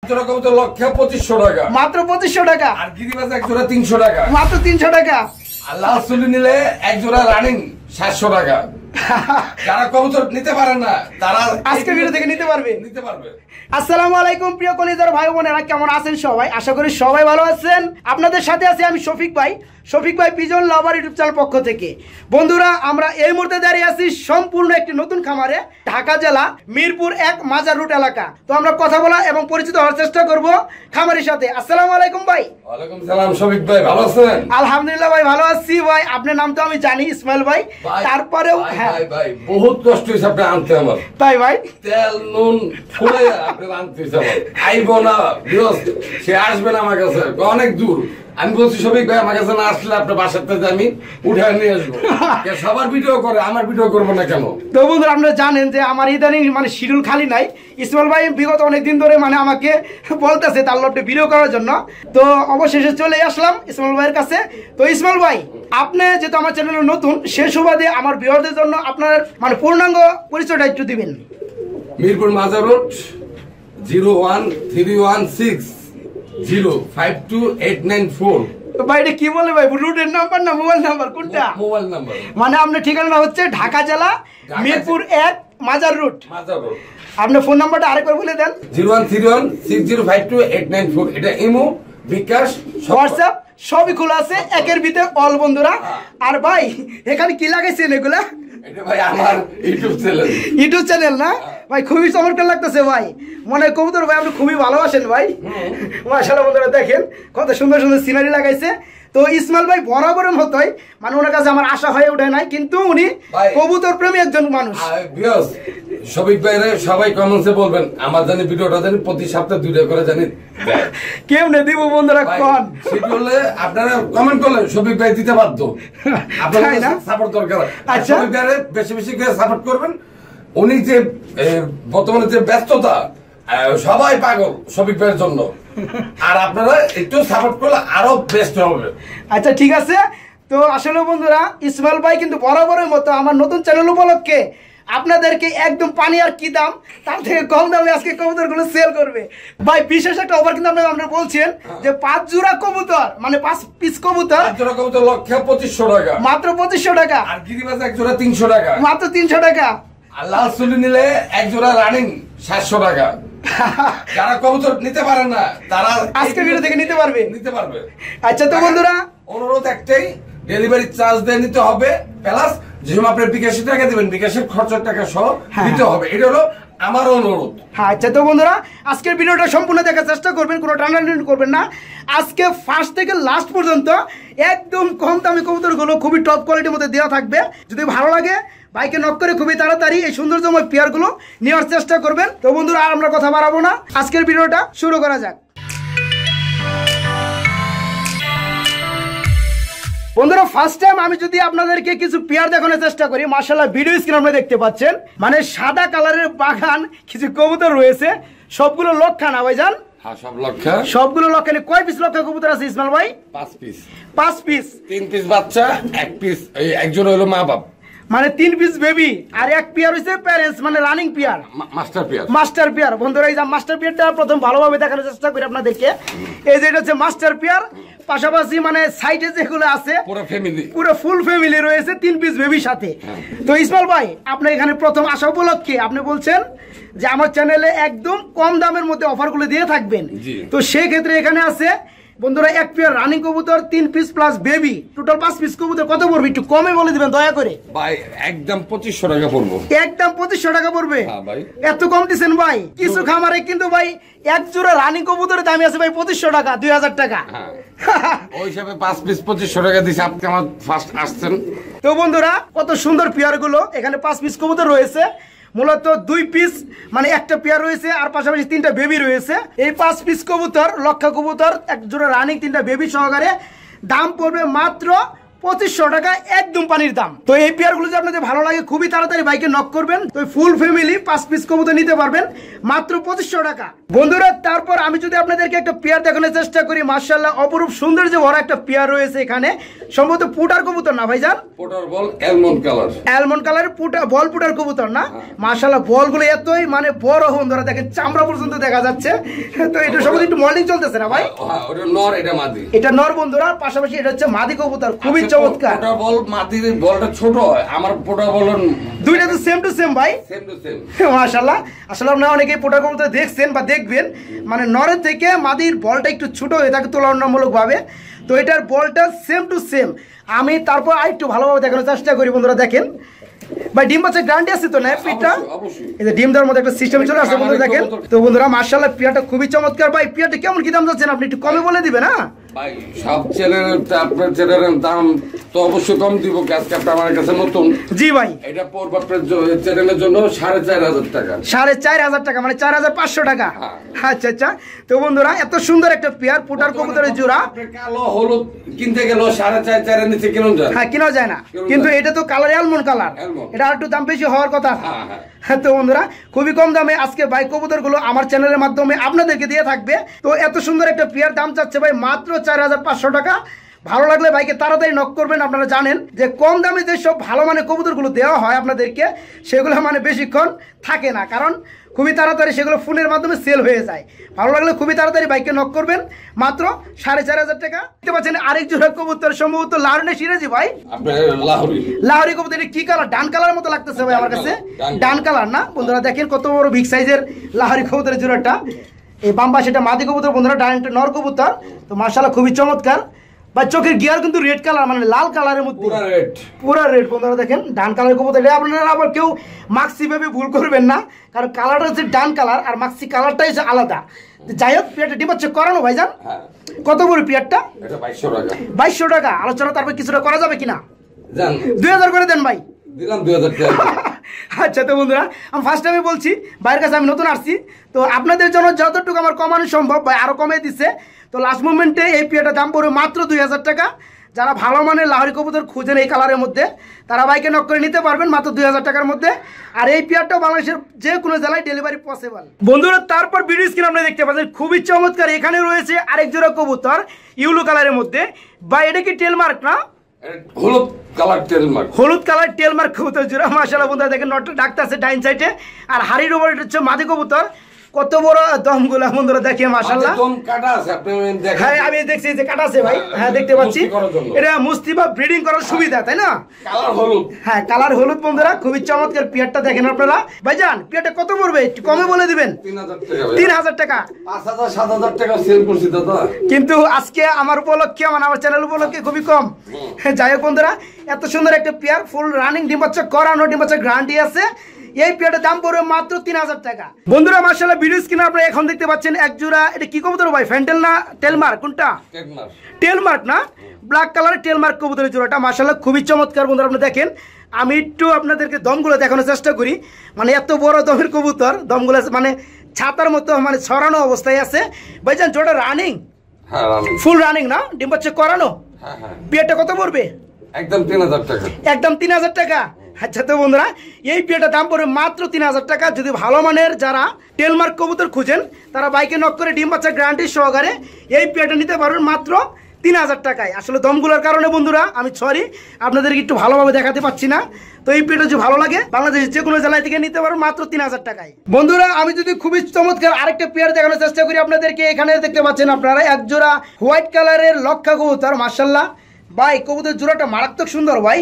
জোড়া কবুতর লক্ষ 2500 টাকা, মাত্র 2500 টাকা। আর গিরিবাজ এক জোড়া 300 টাকা, মাত্র 300 টাকা। আর লাল চুলি নিলে এক জোড়া রানিং 700 টাকা। যারা কবুতর নিতে পারে না তারা আজকে ভিডিও থেকে নিতে পারবে। আসসালামু আলাইকুম প্রিয় কলিজার ভাই বোনেরা, কেমন আছেন সবাই? আশা করি সবাই ভালো আছেন। আপনাদের সাথে আছি আমি শফিক ভাই পিজন লাভার ইউটিউব চ্যানেল পক্ষ থেকে। বন্ধুরা, আমরা এই মুহূর্তে দাঁড়িয়ে আছি সম্পূর্ণ একটি নতুন খামারে, ঢাকা জেলা মিরপুর 1 মাজার রুট এলাকা। তো আমরা কথা বলা এবং পরিচিত হওয়ার চেষ্টা করব খামারের সাথে। আসসালামু আলাইকুম ভাই। ওয়ালাইকুম সালাম শফিক ভাই, ভালো আছেন? আলহামদুলিল্লাহ ভাই, ভালো আছি ভাই। আপনার নাম তো আমি জানি, ইসমাইল ভাই। তারপরেও ভাই বহুত কষ্ট হয়েছে আপনি আনতে আমার। তাই ভাই, তেল নুন খুলে আপনি আনতে হয়েছে আমার। আইব না বিরস, সে আসবে না আমার কাছে, অনেক দূর। আমি বলছি শফিক ভাই আমার কাছে না আসলে আপনার বাসার থেকে আমি উঠে নিয়ে আসবো। সবার ভিডিও করে, আমার ভিডিও করবো না কেন? তো বন্ধুরা, আপনারা জানেন যে আমার ইদানিং মানে শিডিউল খালি নাই। ইসমাইল ভাই বিগত অনেকদিন ধরে মানে আমাকে বলতেছে তার লটে ভিডিও করার জন্য। তো অবশেষে চলে আসলাম ইসমাইল ভাইয়ের কাছে। তো ইসমাইল ভাই, আপনি যেহেতু আমার চ্যানেলে নতুন, সে সুবাদে আমার ভিউয়ারদের জন্য আপনার মানে পূর্ণাঙ্গ পরিচয়টা একটু দিবেন। মিরপুর মাজার রোড 01316052894। তো ভাই এটা কি বলে ভাই, রুটের নাম্বার না মোবাইল নাম্বার কোনটা? Mobile number. মানে আপনার ঠিকানা হচ্ছে ঢাকা জেলা মিরপুর 1 মাজার রুট। আপনার ফোন নাম্বারটা আরেকবার বলে দেন। 01316052894। এটা ইমো, বিকাশ, হোয়াটসঅ্যাপ সবই খোলা আছে, একের ভিতরে অল বন্ধুরা। আর ভাই এখানে কি লাগাইছেন এগুলা? এটা ভাই আমার ইউটিউব চ্যানেল না ভাই? খুবই চমৎকার লাগতেছে ভাই। মনে কবুতর ভাই আপনি খুবই ভালোবাসেন ভাই। মাশাআল্লাহ বন্ধুরা, দেখেন কত সুন্দর সুন্দর সিনারি লাগাইছে। তো ইসমাইল ভাই বরাবরের মতোই মানে ওনার কাছে আমার আশা হয়ে ওঠে নাই, কিন্তু উনি কবুতর প্রেমী একজন মানুষ। শফিক ভাইরে সবাই কমেন্টসে বলবেন আমার জানি ভিডিওটা জানি প্রতি সপ্তাহে 2টা করে জানি কেমনে দিব বন্ধুরা কোন শিডিউলে আপনারা কমেন্ট করলে শফিক ভাই দিতে বাধ্য। আপনারা সাপোর্ট দরকার। আচ্ছা, শফিক ভাইরে বেশি বেশি করে সাপোর্ট করবেন। উনি যে বর্তমানে যে ব্যস্ততা, সবাই পাগল শফিক ভাইয়ের জন্য, আর আপনারা একটু সাপোর্ট করলে আরো বেস্ট হবে। আচ্ছা ঠিক আছে। তো আসলে বন্ধুরা, ইসমাইল ভাই কিন্তু বরাবরের মতো আমার নতুন চ্যানেল উপলক্ষে আপনাদেরকে একদম পানি আর কি দাম তার থেকে কম দামে আজকে কবুতরগুলো সেল করবে ভাই। বিশেষ একটা অফার কিন্তু আপনারা বলছেন যে 5 জোড়া কবুতর মানে 5 পিস কবুতর, 5 জোড়া কবুতর লক্ষ 2500 টাকা, মাত্র 2500 টাকা। আর গিরিবাজ এক জোড়া 300 টাকা, মাত্র 300 টাকা। আর লাল চুলি নিলে এক জোড়া রানিং 700 টাকা। যারা কবুতর নিতে পারে না তারা আজকে ভিডিও থেকে নিতে পারবে। আচ্ছা তো বন্ধুরা, অনুরোধ একটাই, ডেলিভারি চার্জ দিয়ে নিতে হবে, প্লাস যে সময় আপনি বিকাশের টাকা দিবেন বিকাশের খরচের টাকা সহ দিতে হবে। এটা হলো আমার অনুরোধ। আচ্ছা তো বন্ধুরা, আজকের ভিডিওটা সম্পূর্ণ দেখার চেষ্টা করবেন, কোনো টানাটানি করবেন না। আজকে ফার্স্ট থেকে লাস্ট পর্যন্ত একদম কম দামি কবুতরগুলো খুবই টপ কোয়ালিটির মধ্যে দেওয়া থাকবে। যদি ভালো লাগে বাইকে নক করে খুবই তাড়াতাড়ি এই সৌন্দর্যময় পেয়ারগুলো নেওয়ার চেষ্টা করবেন। তো বন্ধুরা, আর আমরা কথা বাড়াবো না, আজকের ভিডিওটা শুরু করা যাক। বন্ধুরা, ফার্স্ট টাইম আমি যদি আপনাদেরকে কিছু পেয়ার দেখানোর চেষ্টা করি, মাশাআল্লাহ ভিডিও স্ক্রিনে আপনারা দেখতে পাচ্ছেন মানে সাদা কালারের বাগান কিছু কবুতর রয়েছে। সবগুলো লক্ষা না ভাইজান? হ্যাঁ, সব লক্ষা। সবগুলো লক্ষা। কয় পিস লক্ষা কবুতর আছে ইসমাইল ভাই? 5 পিস। 5 পিস, 3 পিস বাচ্চা, 1 পিস একজন হলো মা বাপ, মানে 3 পিস বেবি, আর 1 পেয়ার হইছে প্যারেন্টস মানে রানিং পেয়ার, মাস্টার পেয়ার। বন্ধুরা, এই যে মাস্টার পেয়ারটা প্রথম ভালোভাবে দেখানোর চেষ্টা করি আপনাদেরকে। এই যে এটা হচ্ছে মাস্টার পেয়ার, পাশাপাশি মানে সাইডে যেগুলো আছে পুরো ফুল ফ্যামিলি রয়েছে 3 পিস বেবির সাথে। তো ইসমাইল ভাই, আপনি এখানে প্রথম আসা উপলক্ষে আপনি বলছেন যে আমার চ্যানেলে একদম কম দামের মধ্যে অফারগুলো দিয়ে থাকবেন। তো সেই ক্ষেত্রে এখানে আছে বন্ধুরা 1 পেয়ার রানিং কবুতর, 3 piece plus baby, total 5 piece কবুতর। কত পড়বে একটু কমে বলে দিবেন দয়া করে ভাই? একদম 2500 টাকা পড়বে। একদম 2500 টাকা পড়বে? হ্যাঁ ভাই। এত কম দিবেন ভাই? কিছু খামারে কিন্তু ভাই এক জোড়া রানিং কবুতরের দাম আছে ভাই 2500 টাকা, 2000 টাকা। ওই হিসাবে 5 পিস 2500 টাকা দিছি। আপনি আমার ফার্স্ট আসছেন। তো বন্ধুরা, কত সুন্দর পেয়ার গুলো এখানে 5 পিস কবুতর রয়েছে। মূলত 2 পিস মানে একটা পেয়ার রয়েছে, আর পাশাপাশি 3টা বেবি রয়েছে। এই 5 পিস কবুতর লক্ষা কবুতর, এক জোড়া রানিং, 3টা বেবি সহকারে দাম পড়বে মাত্র 2500 টাকা, একদম পানির দাম। তো এই পেয়ারগুলো যদি আপনাদের ভালো লাগে খুবই তাড়াতাড়ি বাইকে নক করবেন। তো ফুল ফ্যামিলি 5 পিস কবুতর নিতে পারবেন মাত্র 2500 টাকা। বন্ধুরা তারপর আমি যদি আপনাদেরকে একটা পেয়ার দেখানোর চেষ্টা করি, মাশাআল্লাহ অপরূপ সৌন্দর্য ভরা একটা পেয়ার রয়েছে এখানে, সম্ভবত পুটার কবুতর না ভাইজান? পুটার বল অ্যালমন্ড কালার, অ্যালমন্ড কালারের বল পুটার কবুতর না? মাশাআল্লাহ বলগুলো এতই মানে বড়, বন্ধুরা দেখেন চামড়া পর্যন্ত দেখা যাচ্ছে। তো এটা সম্ভবত একটু মর্নিং চলতেছে না ভাই? ওটা নর, এটা মাদি। এটা নর বন্ধুরা, পাশাপাশি এটা হচ্ছে মাদি কবুতর, খুবই চমৎকার। পুটার বল মাদির বলটা ছোট হয়, আমার পুটার বল দুইটা তো সেম টু সেম ভাই, সেম টু সেম। মাশাআল্লাহ। আসলে আপনারা অনেকেই পুটার কবুতর দেখছেন বা দেখবেন, মানে নরের থেকে মাদির বলটা একটু ছোট হয়ে থাকে তুলনামূলকভাবে। তো এটার বলটা সেম টু সেম। আমি তারপর আরেকটু ভালোভাবে দেখানোর চেষ্টা করি। বন্ধুরা দেখেন ভাই ডিম বাচ্চা গ্যারান্টি আছে তো না পিঠটা? এই যে ডিম দেওয়ার মধ্যে একটা সিস্টেম চলে আসছে বন্ধুরা দেখেন। তো বন্ধুরা মাশাআল্লাহ পিয়াটা খুবই চমৎকার। ভাই পিয়াটা কেমন কি দাম যাচ্ছেন আপনি একটু কমে বলে দিবেন? হ্যাঁ ভাই সব চ্যানেলের আপনার চ্যানেলের দাম তো অবশ্যই কম দিব, আজকে আপনার আমার কাছে নতুন। জি ভাই, এটা পড়বে আপনার চ্যানেলের জন্য 4,500 টাকা। 4,500 টাকা মানে 4,500 টাকা। আচ্ছা আচ্ছা। তো বন্ধুরা এত সুন্দর একটা পেয়ার পুটার কবুতরের জোড়া, কালো হলুদ কিনতে গেল 4,500 এর নিচে কিনা যায়? হ্যাঁ কিনা যায় না, কিন্তু এটা তো কালার অ্যালমন্ড কালার, এটা আর একটু দাম বেশি হওয়ার কথা। তো বন্ধুরা খুবই কম দামে আজকে ভাই কবুতর গুলো আমার চ্যানেলের মাধ্যমে আপনাদেরকে দিয়ে থাকবে। তো এত সুন্দর একটা পেয়ার দাম চাচ্ছে ভাই মাত্র 4,500 টাকা। ভালো লাগলে ভাইকে তাড়াতাড়ি নক করবেন। আপনারা জানেন যে কম দামে যে সব ভালো মানে কবুতরগুলো দেওয়া হয় আপনাদেরকে, সেগুলো মানে বেশিক্ষণ থাকে না, কারণ খুবই তাড়াতাড়ি সেগুলো ফোনের মাধ্যমে সেল হয়ে যায়। ভালো লাগলে খুবই তাড়াতাড়ি বাইকে নক করবেন, মাত্র 4,500 টাকা। দেখতে পাচ্ছেন আরেক জোড়া কবুতর, সম্ভবত লাহোরি সিরাজি ভাই, লাহোরি কবুতর। কি কালার? ডান কালার মতো লাগতেছে ভাই আমার কাছে, ডান কালার না? বন্ধুরা দেখেন কত বড় বিগ সাইজের লাহোরি কবুতরের জোড়াটা। এই বাম্বা সেটা মাদি কবুতর বন্ধুরা, ডানটা নর কবুতর। তো মাশাআল্লাহ খুবই চমৎকার। বা চোখের গিয়ার কিন্তু রেড কালার, মানে লাল কালারের মধ্যে পুরা রেড। বন্ধুরা দেখেন ডান কালার কবুতর। আপনারা আবার কেউ মাক্সি ভেবে ভুল করবেন না, কারণ কালারটা হচ্ছে ডান কালার আর মাক্সি কালারটাই হচ্ছে আলাদা। যাই হোক পিয়ারটা ডিম হচ্ছে করানো ভাইজান। কত বড় পিয়ারটা? 2,200 টাকা। আলোচনা তারপর কিছুটা করা যাবে কিনা? 2,000 করে দেন ভাই। দিলাম 2,000 টাকা। আচ্ছা। তো বন্ধুরা আমি ফার্স্ট টাইমে বলছি, বাইরের কাছে আমি নতুন আসছি, তো আপনাদের জন্য যতটুকু আমার কমানো সম্ভব ভাই আরো কমে দিচ্ছে। তো লাস্ট মোমেন্টে এই পেয়ারটার দাম পড়বে মাত্র 2,000 টাকা। যারা ভালো মানের লাহোরি কবুতর খুঁজেন এই কালারের মধ্যে, তারা বাইকে নক করে নিতে পারবেন মাত্র 2,000 টাকার মধ্যে। আর এই পেয়ারটাও বাংলাদেশের যে কোনো জেলায় ডেলিভারি পসিবল। বন্ধুরা তারপর ভিডিও স্ক্রিন আপনারা দেখতে পাচ্ছেন খুবই চমৎকার। এখানে রয়েছে আরেক জোড়া কবুতর ইউলো কালারের মধ্যে। বা এটা কি টেলমার্ক না? হলুদ কালার টেলমার্ক, হলুদ কালার টেলমার্ক কবুতর জোড়া। মাশাআল্লাহ বন্ধুরা দেখেন নটটা ডাকতে আছে ডাইন সাইডে, আর হাড়ির উপর এটা হচ্ছে মাদি কবুতর। কত বড় দমগুলা বন্ধুরা দেখে মাশাআল্লাহ। দম কাটা আছে, আপনি দেখেন। হ্যাঁ আমি দেখছি যে কাটা আছে ভাই, হ্যাঁ দেখতে পাচ্ছি। এটা মুস্তি বা ব্রিডিং করার সুবিধা, তাই না? কালার হলুদ, হ্যাঁ কালার হলুদ বন্ধুরা, খুবই চমৎকার পিয়ারটা দেখেন আপনারা। ভাইজান পিয়ারটা কত পড়বে একটু কমে বলে দিবেন? 3,000 টাকা। 5,000 7,000 টাকা সেল করছি দাদা, কিন্তু আজকে আমার উপলক্ষে মানে আমার চ্যানেল উপলক্ষে খুবই কম। যাই হোক বন্ধুরা এত সুন্দর একটা পেয়ার, ফুল রানিং ডিম বাচ্চা করানো, ডিম বাচ্চা গ্যারান্টি আছে। এই পেয়ারটার দাম পড়বে মাত্র 3,000 টাকা। বন্ধুরা মাশাআল্লাহ ভিডিও স্ক্রিনে আপনারা এখন দেখতে পাচ্ছেন এক জোড়া, এটা কি কবুতর ভাই? ফ্যান্টেল না টেলমার্ক? কোনটা? টেলমার্ক না? ব্ল্যাক কালারের টেলমার্ক কবুতরের জোড়াটা মাশাআল্লাহ খুবই চমৎকার। বন্ধুরা আপনারা দেখেন, আমি একটু আপনাদেরকে দমগুলো দেখানোর চেষ্টা করি। মানে এত বড় দমের কবুতর, দমগুলো মানে ছাতার মতো মানে ছড়ানো অবস্থায় আছে। ভাইজান জোড়া রানিং? ফুল রানিং না? ডিম বাচ্চা করানো? পেয়ারটা কত পড়বে? একদম 3,000 টাকা। একদম 3,000 টাকা। আচ্ছা। তো বন্ধুরা এই পেয়ারটার দাম পড়বে মাত্র 3,000 টাকা। যদি ভালো মানের যারা টেলমার্ক কবুতর খুঁজেন, তারা বাইকে নক করে ডিম বাচ্চা গ্যারান্টি সহকারে এই পেয়ারটা নিতে পারবেন মাত্র 3,000 টাকায়। আসলে দমগুলোর কারণে বন্ধুরা আমি সরি আপনাদেরকে একটু ভালোভাবে দেখাতে পাচ্ছি না। তো এই পেয়ারটা যদি ভালো লাগে বাংলাদেশের যে কোনো জেলায় থেকে নিতে পারবেন মাত্র 3,000 টাকায়। বন্ধুরা আমি যদি খুবই চমৎকার আরেকটা পেয়ার দেখানোর চেষ্টা করি আপনাদেরকে, এখানে দেখতে পাচ্ছেন আপনারা এক জোড়া হোয়াইট কালারের লক্ষা কবুতর। মাশাআল্লাহ ভাই কবুতর জোড়াটা মারাত্মক সুন্দর ভাই,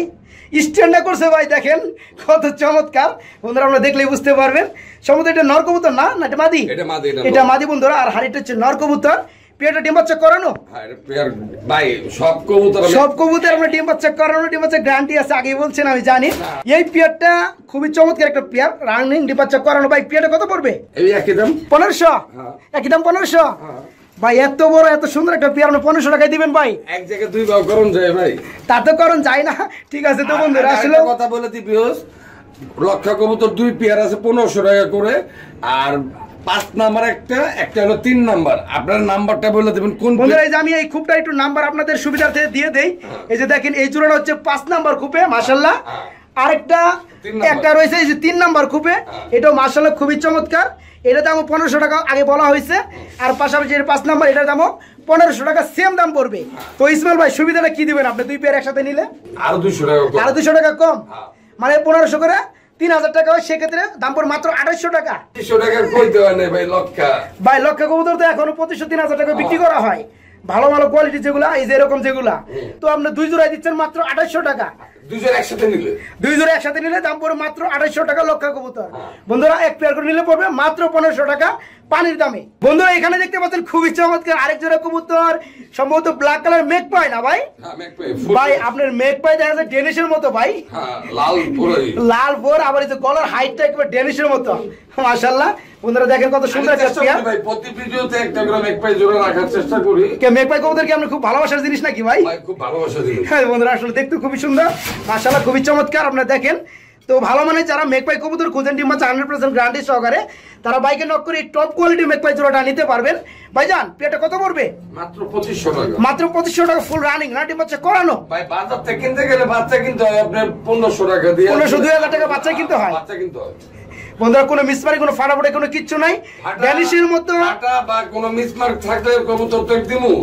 স্ট্যান্ডার্ড করছে ভাই, দেখেন কত চমৎকার। বন্ধুরা আপনারা দেখলেই বুঝতে পারবেন। সম্ভবত এটা নর কবুতর না? না এটা মাদি? এটা মাদি বন্ধুরা, আর হাড়িটা হচ্ছে নর কবুতর। পেয়ারটা ডিম বাচ্চা করানো? ভাই সব কবুতর আমরা ডিম বাচ্চা করানো, ডিম বাচ্চা গ্যারান্টি আছে, আগেই বলছেন আমি জানি। এই পেয়ারটা খুবই চমৎকার একটা পেয়ার, রানিং ডিম বাচ্চা করানো। ভাই পেয়ারটা কত পড়বে? এই একই দাম 1500। একই দাম 1500? ভাই এত বড় এত সুন্দর একটা পেয়ার 1500 টাকায় দিবেন ভাই? এক জায়গায় দুই ভাগ করুন যায় ভাই, তা তো করুন যায় না। ঠিক আছে। তো বন্ধুরা আসলে কথা বলে দিই, লক্ষা কবুতর 2 পেয়ার আছে 1500 টাকা করে, আর 5 নাম্বার একটা হলো 3 নাম্বার। আপনার নাম্বারটা বলে দেবেন কোন। বন্ধুরা এই যে আমি এই খুবটা একটু নাম্বার আপনাদের সুবিধার্থে দিয়ে দেই। এই যে দেখেন এই জোড়াটা হচ্ছে 5 নাম্বার খুপে মাশাআল্লাহ, আরেকটা একটা রয়েছে এই যে 3 নাম্বার খুপে, এটাও মাশাআল্লাহ খুবই চমৎকার। এটার দামও 1500 টাকা আগে বলা হয়েছে। আর পাশাপাশি 5 নাম্বার এটার দামও 1500 টাকা সেম দাম পড়বে। তো ইসমাইল ভাই সুবিধাটা কি দিবেন আপনি 2 পেয়ার একসাথে নিলে? আরো 200 টাকা কম। আরো 200 টাকা কম, মানে 1500 করে 3000 টাকা হয়, সেক্ষেত্রে দাম পড়ে মাত্র 2800 টাকা। 200 টাকা কই দেওয়া নেই ভাই, লক্ষা ভাই লক্ষা কবুতর তো এখনো 2500-3000 টাকা বিক্রি করা হয়, ভালো ভালো কোয়ালিটি যেগুলা, এই যে এরকম যেগুলা। তো আপনি 2 জোড়ায় দিচ্ছেন মাত্র 2800 টাকা। 2 জোড়া একসাথে নিলে দাম পড়ে মাত্র 2800 টাকা লক্ষা কবুতর। বন্ধুরা এক পেয়ার করে নিলে পড়বে মাত্র 1500 টাকা পানির দামে। বন্ধুরা এখানে দেখতে পাচ্ছেন খুবই চমৎকার আরেক জোড়া কবুতর, সম্ভবত ব্ল্যাক কালার মেঘপাই না ভাই? ভাই আপনার মেঘপাই দেখা যায় ডেনিশের মতো ভাই, লাল ফোর, আবার এই যে গলার হাইটটা একেবারে ডেনিশের মতো। মাশাআল্লাহ বন্ধুরা দেখেন কত সুন্দর একটা পেয়ার। ভাই প্রতি ভিডিওতে একটা করে মেঘপাই জোড়া রাখার চেষ্টা করি। কে মেঘপাই কবুতর কি আপনি খুব ভালোবাসার জিনিস নাকি ভাই? ভাই খুব ভালোবাসার জিনিস। হ্যাঁ বন্ধুরা আসলে দেখতে খুবই সুন্দর, মাশাআল্লাহ খুবই চমৎকার। আপনারা দেখেন তো ভালো মানে যারা মেঘপাই কবুতর খুঁজেন ডিম বাচ্চা 100% গ্যারান্টি সহকারে, তারা বাইকে নক করে টপ কোয়ালিটি মেঘপাই জোড়াটা নিতে পারবেন। ভাইজান পেয়ারটা কত পড়বে? মাত্র 2500 টাকা। মাত্র 2500 টাকা ফুল রানিং না ডিম বাচ্চা করানো? ভাই বাজার থেকে কিনতে গেলে বাচ্চা কিনতে হয় আপনার 1500 টাকা দিয়ে, 1500-2000 টাকা বাচ্চা কিনতে হয়। বন্ধুরা কোনো মিসমারি কোনো ফাটাফাটি কোনো কিচ্ছু নাই, ড্যানিশের মতো ফাটা বা কোনো মিসমার্ক থাকলে কবুতর তো দিমু,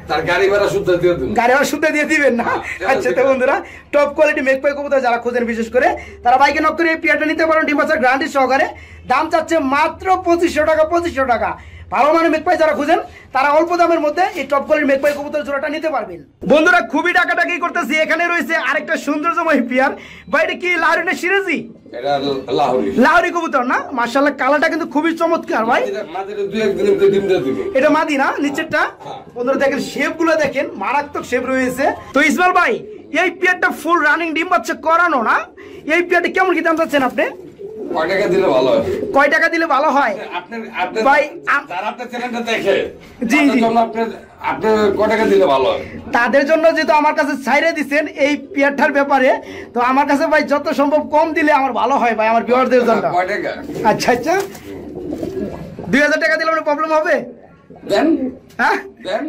তার গাড়ি ভাড়া শুদ্ধ দিয়ে দিবেন, গাড়ি ভাড়া শুদ্ধ দিয়ে দিবেন না? আচ্ছা তো বন্ধুরা টপ কোয়ালিটি মেঘপাই কবুতর যারা খোঁজেন বিশেষ করে, তারা বাইকে নক করে এই পেয়ারটা নিতে পারেন ডিম বাচ্চার গ্যারান্টি সহকারে। দাম চাচ্ছে মাত্র 2500 টাকা। 2500 টাকা ভালো মানে মেঘপাই যারা খুঁজেন তারা অল্প দামের মধ্যে এই টপ কোয়ালিটির মেঘপাই কবুতর জোড়াটা নিতে পারবেন। বন্ধুরা খুবই টাকাটাকি করতেছি, এখানে রয়েছে আরেকটা সৌন্দর্যময় পেয়ার। ভাই এটা কি লাহোরি না সিরাজি? এটা লাহোরি। লাহোরি কবুতর না? মাশাআল্লাহ কালারটা কিন্তু খুবই চমৎকার ভাই। মাদিরে 2-1 দিনের মধ্যে ডিম দিয়ে দিবে। এটা মাদি না নিচেরটা? বন্ধুরা দেখেন শেপগুলো দেখেন, মারাত্মক শেপ রয়েছে। তো ইসমাইল ভাই এই পেয়ারটা ফুল রানিং ডিম বাচ্চা করানো না? এই পেয়ারটা কেমন কি দাম চাচ্ছেন আপনি? কয় টাকা দিলে ভালো হয়? কয় টাকা দিলে ভালো হয়? আপনি ভাই যারা আপনার চ্যানেলটা দেখে, জি জি, আপনি কয় টাকা দিলে ভালো হয়? তাদের জন্য যেহেতু আমার কাছে ছাইরে দিচ্ছেন এই পেয়ারটার ব্যাপারে, তো আমার কাছে ভাই যত সম্ভব কম দিলে আমার ভালো হয় ভাই, আমার ভিউয়ারদের জন্য। কয় টাকা? আচ্ছা আচ্ছা 2000 টাকা দিলে আমার প্রবলেম হবে? দেন হ্যাঁ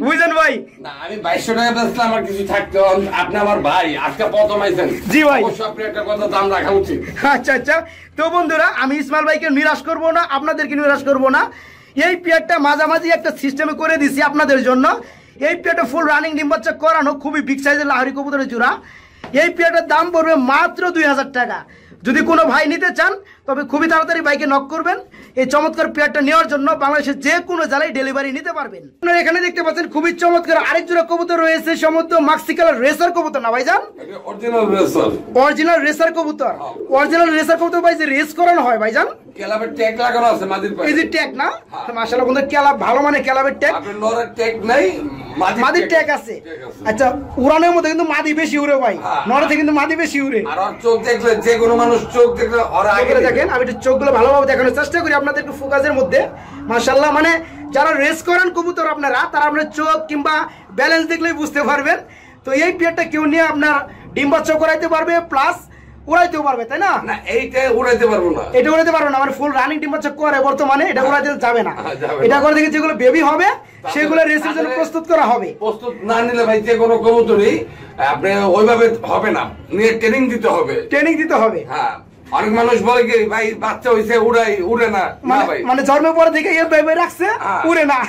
বুঝলেন ভাই? না আমি 2200 টাকা বেচলে আমার কিছু থাকতো, আপনি আমার ভাই, আজকে প্রথম আইছেন। জি ভাই অবশ্যই আপনি একটা কথা দাম রাখা উচিত। আচ্ছা আচ্ছা তো বন্ধুরা আমি ইসমাইল ভাইকে নিরাশ করব না, আপনাদেরকে নিরাশ করব না। এই পেয়ারটা মাঝামাঝি একটা সিস্টেমে করে দিছি আপনাদের জন্য। এই পেয়ারটা ফুল রানিং ডিম বাচ্চা করানো, খুবই বিগ সাইজের লাহোরি কবুতরের জোড়া। এই পেয়ারটার দাম পড়বে মাত্র 2000 টাকা। যদি কোনো ভাই নিতে চান তবে খুবই তাড়াতাড়ি বাইকে নক করবেন। এই চমৎকার পেয়ারটা নেওয়ার জন্য বাংলাদেশের যে কোনো জেলায় ডেলিভারি নিতে পারবেন। আপনারা এখানে দেখতে পাচ্ছেন খুবই চমৎকার আরেক জোড়া কবুতর রয়েছে, সমুদ্র মাক্সি কালার রেসার কবুতর না ভাইজান? Original racer. অরিজিনাল রেসার কবুতর। অরিজিনাল রেসার কবুতর ভাই যে রেস করানো হয় ভাইজান? ক্যালাবের ট্যাগ লাগানো আছে মাদির পায়ে। এই যে ট্যাগ না? মাশাআল্লাহ বন্ধু ক্যালাব ভালো মানে ক্যালাবের ট্যাগ। আপনার নরের ট্যাগ নাই, মাদির ট্যাগ আছে। আচ্ছা উড়ানোর মধ্যে কিন্তু মাদি বেশি উড়ে ভাই, নরে থেকে কিন্তু মাদি বেশি উড়ে। আর ওর চোখ দেখলে যে কোনো মানুষ চোখ দেখলে ওরা আগে দেখেন, আমি একটু চোখগুলো ভালোভাবে দেখানোর চেষ্টা করি আপনাদেরকে ফোকাসের মধ্যে। মাশাআল্লাহ মানে যারা রেস করেন কবুতর আপনারা, তারা আপনার চোখ কিংবা ব্যালেন্স দেখলেই বুঝতে পারবেন। তো এই পেয়ারটা কেউ নিয়ে আপনার ডিম বাচ্চা করাইতে পারবে, প্লাস উড়াইতেও পারবে, তাই না? না এইটা উড়াইতে পারবো না, এটা উড়াইতে পারবো না, মানে ফুল রানিং ডিম বাচ্চা করে বর্তমানে, এটা উড়াইতে যাবে না। এটা করে দেখে যেগুলো বেবি হবে সেগুলো রেসের জন্য প্রস্তুত করা হবে। প্রস্তুত না নিলে ভাই যে কোনো কবুতরই আপনি ওইভাবে হবে না, নিয়ে ট্রেনিং দিতে হবে। ট্রেনিং দিতে হবে, হ্যাঁ। অনেক মানুষ বলে কি ভাই বাচ্চা হইছে উড়ে না, মানে জন্মের পরে থেকে রাখছে উড়ে না,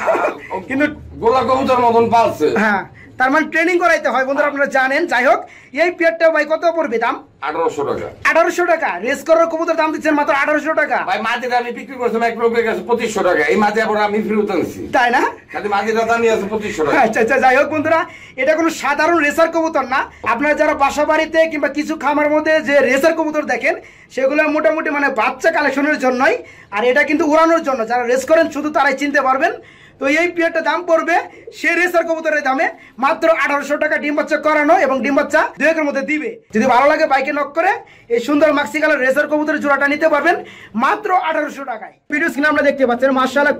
কিন্তু গোলা কবুতর মতন পালছে। হ্যাঁ তার মানে ট্রেনিং করাইতে হয় বন্ধুরা, আপনারা জানেন। যাই হোক এই পেয়ারটা ভাই কত পড়বে দাম? 1800 টাকা। 1800 টাকা রেস করার কবুতর দাম দিচ্ছেন মাত্র 1800 টাকা। ভাই মাটিটা আমি বিক্রি করছিলাম এক লোকের কাছে 2500 টাকা, এই মাটি আবার আমি ফেরত আনছি, তাই না? খালি মাটিটা দামি আছে 2500 টাকা। আচ্ছা আচ্ছা যাই হোক বন্ধুরা, এটা কোনো সাধারণ রেসার কবুতর না। আপনারা যারা বাসা বাড়িতে কিংবা কিছু খামার মধ্যে যে রেসার কবুতর দেখেন সেগুলো মোটামুটি মানে বাচ্চা কালেকশনের জন্যই, আর এটা কিন্তু উড়ানোর জন্য। যারা রেস করেন শুধু তারাই চিনতে পারবেন। তো এই পেয়ারটা দাম পড়বে সে রেসার কবুতরের দামে মাত্র 1800 টাকা, ডিম বাচ্চা করানো এবং ডিম বাচ্চা 2 এর মধ্যে দিবে। যদি ভালো লাগে বাইকে নক করে এই সুন্দর মাক্সি কালার রেসার কবুতরের জোড়াটা নিতে পারবেন মাত্র 1800 টাকায়। ভিডিও স্ক্রিনে আমরা দেখতে পাচ্ছেন মাশাআল্লাহ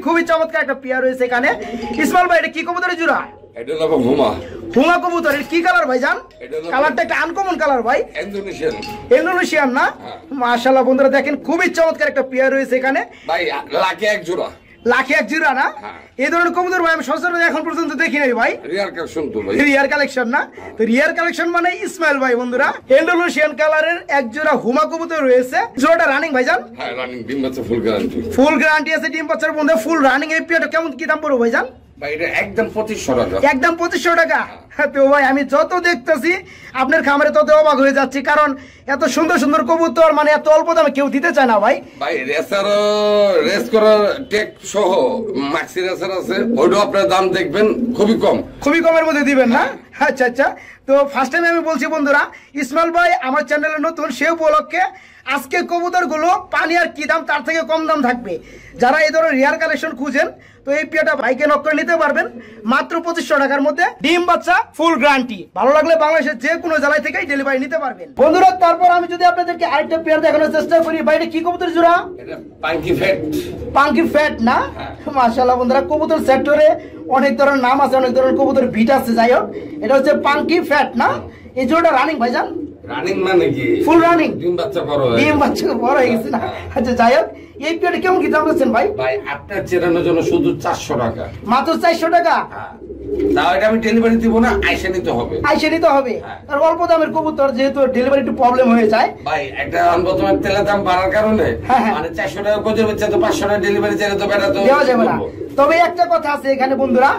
খুবই চমৎকার একটা পেয়ার রয়েছে এখানে। ইসমাইল ভাই এটা কি কবুতরের জোড়া? এটা হলো হুমা। হুমা কবুতর। এর কি কালার ভাইজান? কালারটা একটা আনকমন কালার ভাই, ইন্দোনেশিয়ান না? মাশাআল্লাহ বন্ধুরা দেখেন খুবই চমৎকার একটা পেয়ার রয়েছে এখানে ভাই, লাখে এক জোড়া। লাখে এক জোড়া না? এই ধরনের কবুতর ভাই আমি সচরাচর এখন পর্যন্ত দেখি নাই ভাই। রিয়ার কালেকশন তো ভাই, রিয়ার কালেকশন না? তো রিয়ার কালেকশন মানে ইসমাইল ভাই বন্ধুরা ইন্দোনেশিয়ান কালারের এক জোড়া হুমা কবুতর রয়েছে। জোড়াটা রানিং ভাইজান? হ্যাঁ রানিং, ডিম বাচ্চা ফুল গ্যারান্টি। ফুল গ্যারান্টি আছে ডিম বাচ্চার বন্ধু, ফুল রানিং। এই পেয়ারটা কেমন কি দাম পড়বে ভাইজান? ভাই এটা একদম 2500 টাকা। একদম 2500 টাকা? তো ভাই আমি যত দেখতেছি আপনার খামারে তত অবাক হয়ে যাচ্ছি, কারণ এত সুন্দর সুন্দর কবুতর মানে এত অল্প দামে কেউ দিতে চায় না ভাই। ভাই রেস করার টেক সহ ম্যাক্সি রেসার আছে, ওইটাও আপনার দাম দেখবেন খুবই কম, খুবই কমের মধ্যে দিবেন না? আচ্ছা আচ্ছা। তো ফার্স্ট টাইম আমি বলছি বন্ধুরা, ইসমাইল ভাই আমার চ্যানেলে নতুন, সে উপলক্ষে আজকে কবুতর গুলো পানি আর কি দাম তার থেকে কম দাম থাকবে। যারা এই ধরনের রিয়ার কালেকশন খুঁজেন তো এই পেয়ারটা ভাইকে নক করে নিতে পারবেন মাত্র 2500 টাকার মধ্যে, ডিম বাচ্চা ফুল গ্যারান্টি। ভালো লাগলে বাংলাদেশের যে কোনো জেলায় থেকেই ডেলিভারি নিতে পারবেন বন্ধুরা। তারপর আমি যদি আপনাদেরকে আরেকটা পেয়ার দেখানোর চেষ্টা করি, ভাই এটা কি কবুতর জোড়া? এটা পাঙ্কি ফ্যাট। পাঙ্কি ফ্যাট না? মাশাআল্লাহ বন্ধুরা, কবুতর সেক্টরে অনেক ধরনের নাম আছে, অনেক ধরনের কবুতর বিট আছে, যাই হোক এটা হচ্ছে পাঙ্কি ফ্যাট না? এই জোড়াটা রানিং ভাইজান? রানিং মানে কি ফুল রানিং, ডিম বাচ্চা বড় হয়ে ডিম বাচ্চা বড় হয়ে গেছে না? আচ্ছা যাই হোক, এই পেয়ারটা কেমন কি দাম দিচ্ছেন ভাই? ভাই আপনার চেরানোর জন্য শুধু 400 টাকা। মাত্র 400 টাকা? তাও এটা আমি ডেলিভারি দিব না, আইসা নিতে হবে। আইসা নিতে হবে? আর অল্প দামের কবুতর যেহেতু ডেলিভারি একটু প্রবলেম হয়ে যায় ভাই, একটা বর্তমান তেলের দাম বাড়ার কারণে মানে 400 টাকা কোজের বাচ্চা তো 500 টাকা ডেলিভারি চাইলে তো বেটা তো দেওয়া যাবে না। তবে একটা কথা আছে এখানে বন্ধুরা,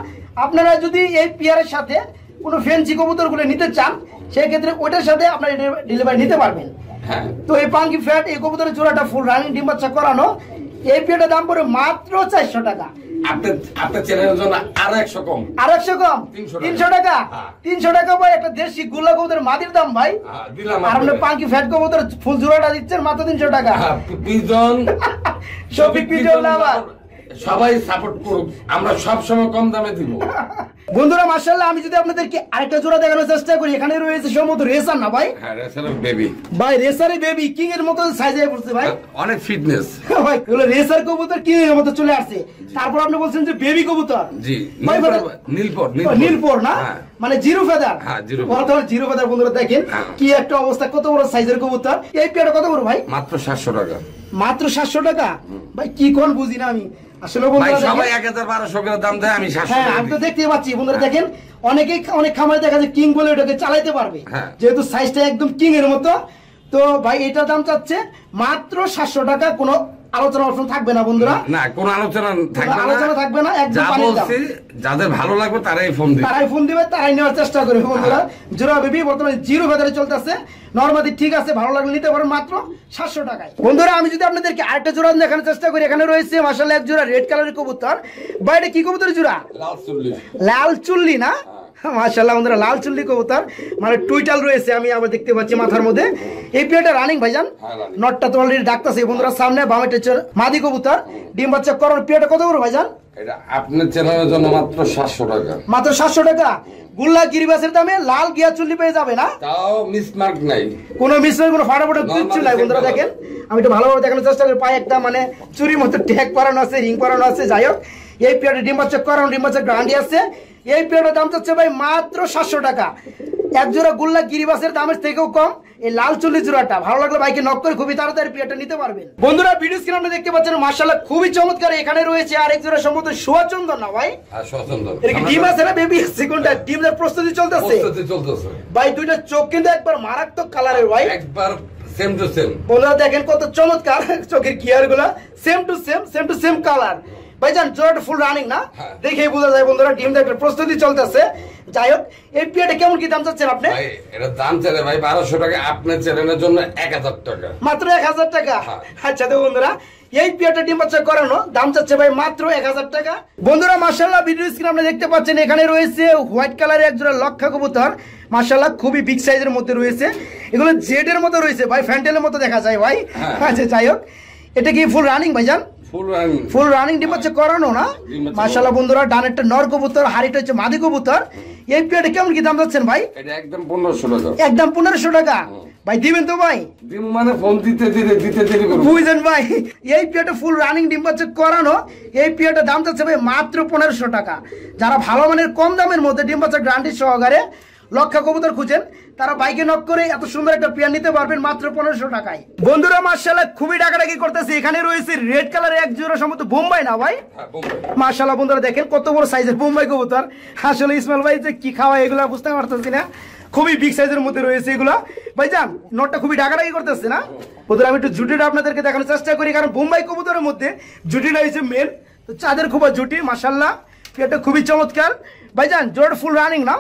আপনারা যদি এই পেয়ারের সাথে কোনো ফ্যান্সি কবুতর গুলো নিতে চান সেই ক্ষেত্রে ওটার সাথে আপনারা ডেলিভারি নিতে পারবেন। হ্যাঁ। তো এই পাঙ্কি ফ্যাট এই কবুতরের জোড়াটা ফুল রানিং ডিম বাচ্চা করানো, এই পেয়ারটার দাম পড়ে মাত্র 400 টাকা। আপনার চ্যানেলের জন্য আরো 100 কম। আর 100 কম? 300 টাকা? 300 টাকা ভাই একটা দেশি গুলা কবুতরের মাটির দাম ভাই। আর আপনি পাঙ্কি ফ্যাট কবুতর ফুল জোড়াটা দিচ্ছেন মাত্র 300 টাকা। পিজন শফিক পিজন লাভার সবাই সাপোর্ট করুক, আমরা সব সময় কম দামে দিব বন্ধুরা। মাশাআল্লাহ, আমি যদি আপনাদেরকে আরেকটা জোড়া দেখানোর চেষ্টা করি, এখানে রয়েছে সম্ভবত রেসার না ভাই? হ্যাঁ রেসারের বেবি ভাই, রেসারে বেবি কিং এর মতো সাইজে পড়ছে ভাই, অনেক ফিটনেস ভাই। এগুলো রেসার কবুতর কিং এর মতো চলে আসছে, তারপর আপনি বলছেন যে বেবি কবুতর। জি, নীলপর না? মানে জিরো ফেদার। হ্যাঁ জিরো ফেদার। বন্ধুরা দেখেন কি একটা অবস্থা, কত বড় সাইজের কবুতর। এই পেয়ারটা কত বড় ভাই? মাত্র 700 টাকা। মাত্র 700 টাকা? ভাই কি কোন বুঝি না আমি আসলে ভাই, সবাই 1000-1200 করে দাম দেয়, আমি 700। হ্যাঁ আমি তো দেখতে পাচ্ছি বন্ধুরা, দেখেন অনেক খামারে দেখা যায় কিং বলে ওটাকে চালাইতে পারবে, যেহেতু সাইজটা একদম কিং এর মতো। তো ভাই এটার দাম চাচ্ছে মাত্র 700 টাকা। কোনো আলোচনা অপশন থাকবে না বন্ধুরা? না, কোনো আলোচনা থাকবে না, একদম পানির দাম। যাদের ভালো লাগবে তারাই ফোন দিবে, তারাই নেওয়ার চেষ্টা করবে বন্ধুরা। জোড়া বেবি বর্তমানে জিরো ফেদারে চলতেছে, নরমালি ঠিক আছে, ভালো লাগলে নিতে পারেন মাত্র 700 টাকায়। বন্ধুরা আমি যদি আপনাদেরকে আরেকটা জোড়া দেখানোর চেষ্টা করি, এখানে রয়েছে মাশাআল্লাহ এক জোড়া রেড কালারের কবুতর। ভাই এটা কি কবুতরের জোড়া? লাল চুল্লি না? মাশাআল্লাহ বন্ধুরা, লাল চুল্লি কবুতর, মানে টুইটাল রয়েছে আমি আবার দেখতে পাচ্ছি মাথার মধ্যে। এই পেয়ারটা রানিং ভাইজান? নটটা তো অলরেডি ডাকতেছে বন্ধুরা সামনে, বামেটা মাদি কবুতর, ডিম বাচ্চা করার। পেয়ারটা কত বড় ভাইজান? এটা আপনার চ্যানেলের জন্য মাত্র 700 টাকা। মাত্র 700 টাকা? গুল্লা গিরিবাসের দামে লাল গিয়া চুল্লি পেয়ে যাবে না? তাও মিসমার্ক নাই, কোনো মিস নাই, কোনো ফাটাফাটি কিচ্ছু নাই বন্ধুরা। দেখেন আমি একটু ভালোভাবে দেখানোর চেষ্টা করি, পায়ে একটা মানে চুরি মতো ট্যাগ পরানো আছে, রিং পরানো আছে। যাই হোক, এই পেয়ারটা ডিম বাচ্চা করানো, ডিম বাচ্চা গ্যারান্টি আছে। এই পেয়ারটার দাম চাচ্ছে ভাই মাত্র 700 টাকা। এক জোড়া গুল্লা গিরিবাসের দামের থেকেও কম এই লাল চুল্লি জোড়াটা। ভালো লাগলে ভাইকে নক করে খুবই তাড়াতাড়ি পেয়ারটা নিতে পারবেন বন্ধুরা। ভিডিও স্ক্রিনে আপনি দেখতে পাচ্ছেন মাশাআল্লাহ খুবই চমৎকার। এখানে রয়েছে আরেক জোড়া সম্ভবত সোয়াচন্দন না ভাই? হ্যাঁ সোয়াচন্দন। এর কি ডিম আছে না বেবি আছে? কোনটা? ডিমের প্রস্তুতি চলতেছে ভাই। দুইটা চোখ কিন্তু একবার মারাত্মক কালারের ভাই, একবার সেম টু সেম। বন্ধুরা দেখেন কত চমৎকার চোখের গিয়ার গুলা, সেম টু সেম কালার। ভাইজান জোড়াটা ফুল রানিং না? দেখেই বোঝা যায় বন্ধুরা ডিম দেখার প্রস্তুতি চলতেছে। যাই হোক, এই পেয়ারটা কেমন কি দাম চাচ্ছেন আপনি? ভাই এটা দাম চাইলে ভাই 1200 টাকা, আপনার চ্যানেলের জন্য 1000 টাকা। মাত্র 1000 টাকা? আচ্ছা তো বন্ধুরা এই পেয়ারটা ডিম বাচ্চা করানো দাম চাচ্ছে ভাই মাত্র 1000 টাকা। বন্ধুরা মাশাআল্লাহ ভিডিও স্ক্রিনে আপনি দেখতে পাচ্ছেন এখানে রয়েছে হোয়াইট কালারের এক জোড়া লক্ষা কবুতর। মাশাআল্লাহ খুবই বিগ সাইজের মধ্যে রয়েছে, এগুলো জেড এর মতো রয়েছে ভাই, ফ্যান্টেলের মতো দেখা যায় ভাই। আচ্ছা যাই হোক, এটা কি ফুল রানিং ভাইজান? ফুল রানিং ডিম বাচ্চা করানো না? মাশাআল্লাহ বন্ধুরা ডানেরটা নর কবুতর, হাড়িটা হচ্ছে মাদি কবুতর। এই পেয়ারটা কেমন কি দাম যাচ্ছেন ভাই? এটা একদম 1500 টাকা। একদম 1500 টাকা ভাই, দিবেন তো ভাই? দিম মানে ফোন দিতে দেরি করব বুঝেন ভাই। এই পেয়ারটা ফুল রানিং ডিম বাচ্চা করানো, এই পেয়ারটা দাম যাচ্ছে ভাই মাত্র 1500 টাকা। যারা ভালো মানের কম দামের মধ্যে ডিম বাচ্চা গ্যারান্টি সহকারে লক্ষা কবুতর খুঁজেন, তারা বাইকে নক করে এত সুন্দর একটা পেয়ার নিতে পারবেন মাত্র 1500 টাকায়। বন্ধুরা মাশাআল্লাহ খুবই ডাকাডাকি করতেছে। এখানে রয়েছে রেড কালারের এক জোড়া সম্ভবত বোম্বাই না ভাই? মাশাআল্লাহ বন্ধুরা দেখেন কত বড় সাইজের বোম্বাই কবুতর। আসলে ইসমাইল ভাই যে কি খাওয়া এগুলো বুঝতে পারতেছি না, খুবই বিগ সাইজের মধ্যে রয়েছে এগুলো। ভাইজান নটটা খুবই ডাকাডাকি করতেছে না? বন্ধুরা আমি একটু জুটিটা আপনাদেরকে দেখানোর চেষ্টা করি, কারণ বোম্বাই কবুতরের মধ্যে জুটিটা হচ্ছে মেন। তো চাঁদের খুব জুটি মাশাআল্লাহ, পেয়ারটা খুবই চমৎকার। ভাইজান জোড়া ফুল রানিং না?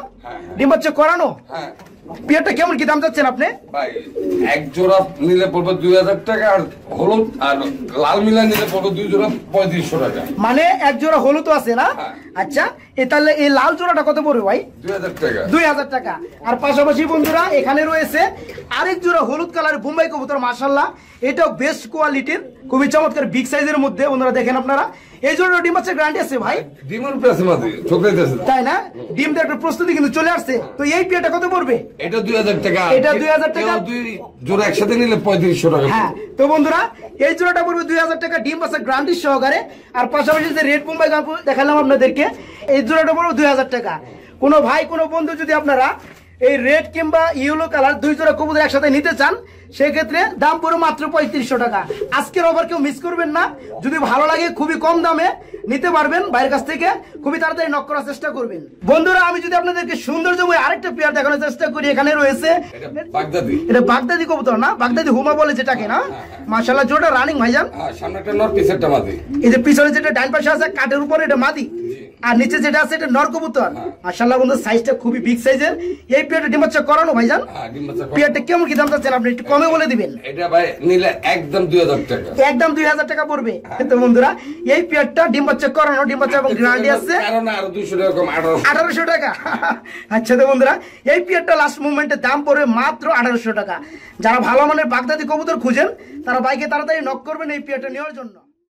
ডিম বাচ্চা করানো? পেয়ারটা কেমন কি দাম যাচ্ছেন আপনি? ভাই এক জোড়া নিলে পড়বে 2000 টাকা, আর হলুদ আর লাল মিলা নিলে পড়বে 2 জোড়া 3500 টাকা। মানে এক জোড়া হলুদ আছে না? আচ্ছা তাহলে এই লাল জোড়াটা কত পড়বে ভাই? 2000 টাকা। 2000 টাকা। আর পাশাপাশি বন্ধুরা এখানে রয়েছে আরেক জোড়া হলুদ কালারের বোম্বাই কবুতর মাশাআল্লাহ, এটাও বেস্ট কোয়ালিটির, খুবই চমৎকার বিগ সাইজের মধ্যে। বন্ধুরা দেখেন আপনারা এই জোড়া ডিম বাচ্চা গ্যারান্টি আছে ভাই? ডিমের পেছে মাঝে ঠকাইতেছে তাই না? ডিম দেওয়ার একটা প্রস্তুতি কিন্তু চলে আসছে। তো এই পেয়ারটা কত পড়বে? এটা 2000 টাকা। এটা 2000 টাকা। দুই জোড়া একসাথে নিলে 3500 টাকা। হ্যাঁ তো বন্ধুরা এই জোড়াটা পড়বে 2000 টাকা ডিম বাচ্চা গ্যারান্টি সহকারে। আর পাশাপাশি যে রেড বোম্বাই দেখালাম আপনাদেরকে, এই জোড়াটা পড়বে 2000 টাকা। কোনো ভাই কোনো বন্ধু যদি আপনারা এই রেড কিংবা ইয়েলো কালার দুই জোড়া কবুতর একসাথে নিতে চান, সেক্ষেত্রে দাম পড়ে মাত্র 3500 টাকা। আজকের অফার কেউ মিস করবেন না, যদি ভালো লাগে খুবই কম দামে নিতে পারবেন বাইরের কাছ থেকে, খুবই তাড়াতাড়ি নক করার চেষ্টা করবেন। বন্ধুরা আমি যদি আপনাদেরকে সৌন্দর্যময় আরেকটা পেয়ার দেখানোর চেষ্টা করি, এখানে রয়েছে বাগদাদি। এটা বাগদাদি কবুতর না? বাগদাদি হুমা বলে যেটাকে না? মাশাআল্লাহ জোড়া রানিং ভাইজান। সামনে একটা নর পিছেরটা মাদি। এই যে পিছনে যেটা ডান পাশে আছে কাঠের উপরে এটা মাদি, আর নিচে যেটা আছে এটা নর কবুতর। মাশাআল্লাহ বন্ধু সাইজটা খুবই বিগ সাইজের। এই পেয়ারটা ডিম বাচ্চা করানো ভাইজান? পেয়ারটা কেমন কি দাম চাচ্ছেন আপনি একটু কমে বলে দিবেন? এটা ভাই নিলে একদম 2000 টাকা। একদম 2000 টাকা পড়বে। তো বন্ধুরা এই পেয়ারটা ডিম বাচ্চা করানো, ডিম বাচ্চা এবং গ্যারান্টি আছে। কারণ আর 200 টাকা কম 1800 টাকা। আচ্ছা তো বন্ধুরা এই পেয়ারটা লাস্ট মুভমেন্টের দাম পড়বে মাত্র 1800 টাকা। যারা ভালো মানের বাগদাদি কবুতর খুঁজেন তারা বাইকে তাড়াতাড়ি নক করবেন এই পেয়ারটা নেওয়ার জন্য।